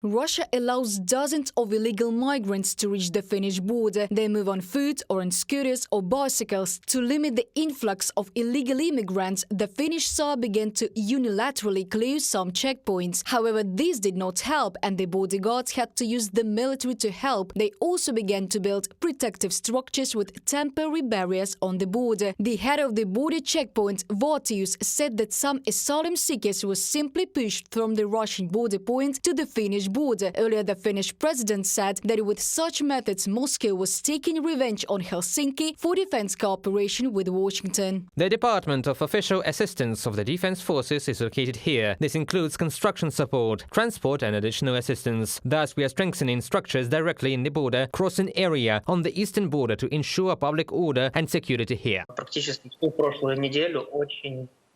Russia allows dozens of illegal migrants to reach the Finnish border. They move on foot or on scooters or bicycles. To limit the influx of illegal immigrants, the Finnish side began to unilaterally close some checkpoints. However, this did not help and the border guards had to use the military to help. They also began to build protective structures with temporary barriers on the border. The head of the border checkpoint, Vartius, said that some asylum seekers were simply pushed from the Russian border point to the Finnish border. Earlier, the Finnish president said that with such methods, Moscow was taking revenge on Helsinki for defense cooperation with Washington. The Department of Official Assistance of the Defense Forces is located here. This includes construction support, transport and additional assistance. Thus, we are strengthening structures directly in the border crossing area on the eastern border to ensure public order and security here.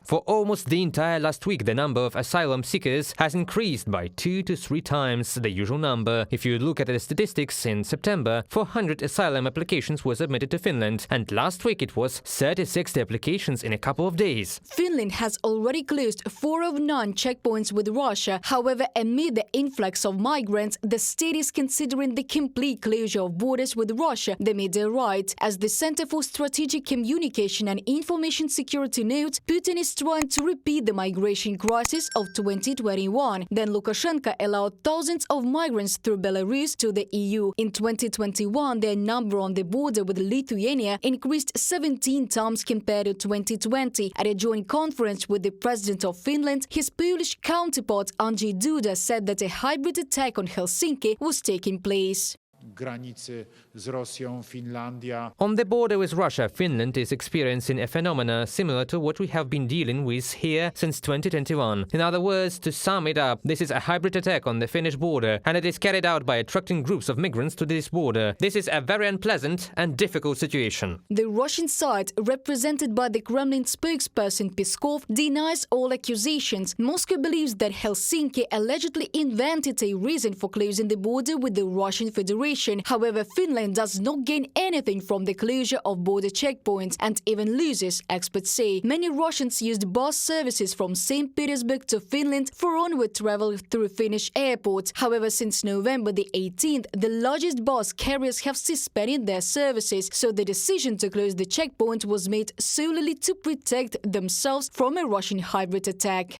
For almost the entire last week, the number of asylum seekers has increased by 2 to 3 times the usual number. If you look at the statistics, in September, 400 asylum applications were submitted to Finland, and last week it was 36 applications in a couple of days. Finland has already closed 4 of 9 checkpoints with Russia. However, amid the influx of migrants, the state is considering the complete closure of borders with Russia, the media write. As the Center for Strategic Communication and Information Security notes, Putin is trying to repeat the migration crisis of 2021. Then Lukashenko allowed thousands of migrants through Belarus to the EU. In 2021, their number on the border with Lithuania increased 17 times compared to 2020. At a joint conference with the president of Finland, his Polish counterpart Andrzej Duda said that a hybrid attack on Helsinki was taking place. On the border with Russia, Finland is experiencing a phenomena similar to what we have been dealing with here since 2021. In other words, to sum it up, this is a hybrid attack on the Finnish border, and it is carried out by attracting groups of migrants to this border. This is a very unpleasant and difficult situation. The Russian side, represented by the Kremlin spokesperson Peskov, denies all accusations. Moscow believes that Helsinki allegedly invented a reason for closing the border with the Russian Federation. However, Finland does not gain anything from the closure of border checkpoints and even loses, experts say. Many Russians used bus services from St. Petersburg to Finland for onward travel through Finnish airports. However, since November the 18th, the largest bus carriers have suspended their services, so the decision to close the checkpoint was made solely to protect themselves from a Russian hybrid attack.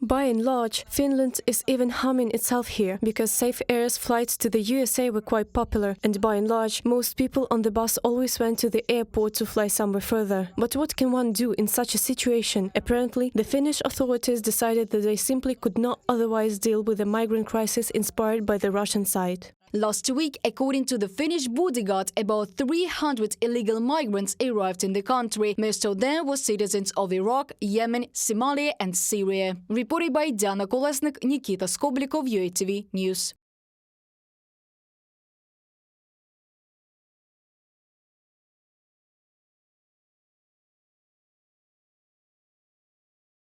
By and large, Finland is even harming itself here, because Safe Air's flights to the USA were quite popular, and by and large, most people on the bus always went to the airport to fly somewhere further. But what can one do in such a situation? Apparently, the Finnish authorities decided that they simply could not otherwise deal with the migrant crisis inspired by the Russian side. Last week, according to the Finnish border guard, about 300 illegal migrants arrived in the country. Most of them were citizens of Iraq, Yemen, Somalia and Syria. Reported by Diana Kolesnik, Nikita Skoblikov, UATV News.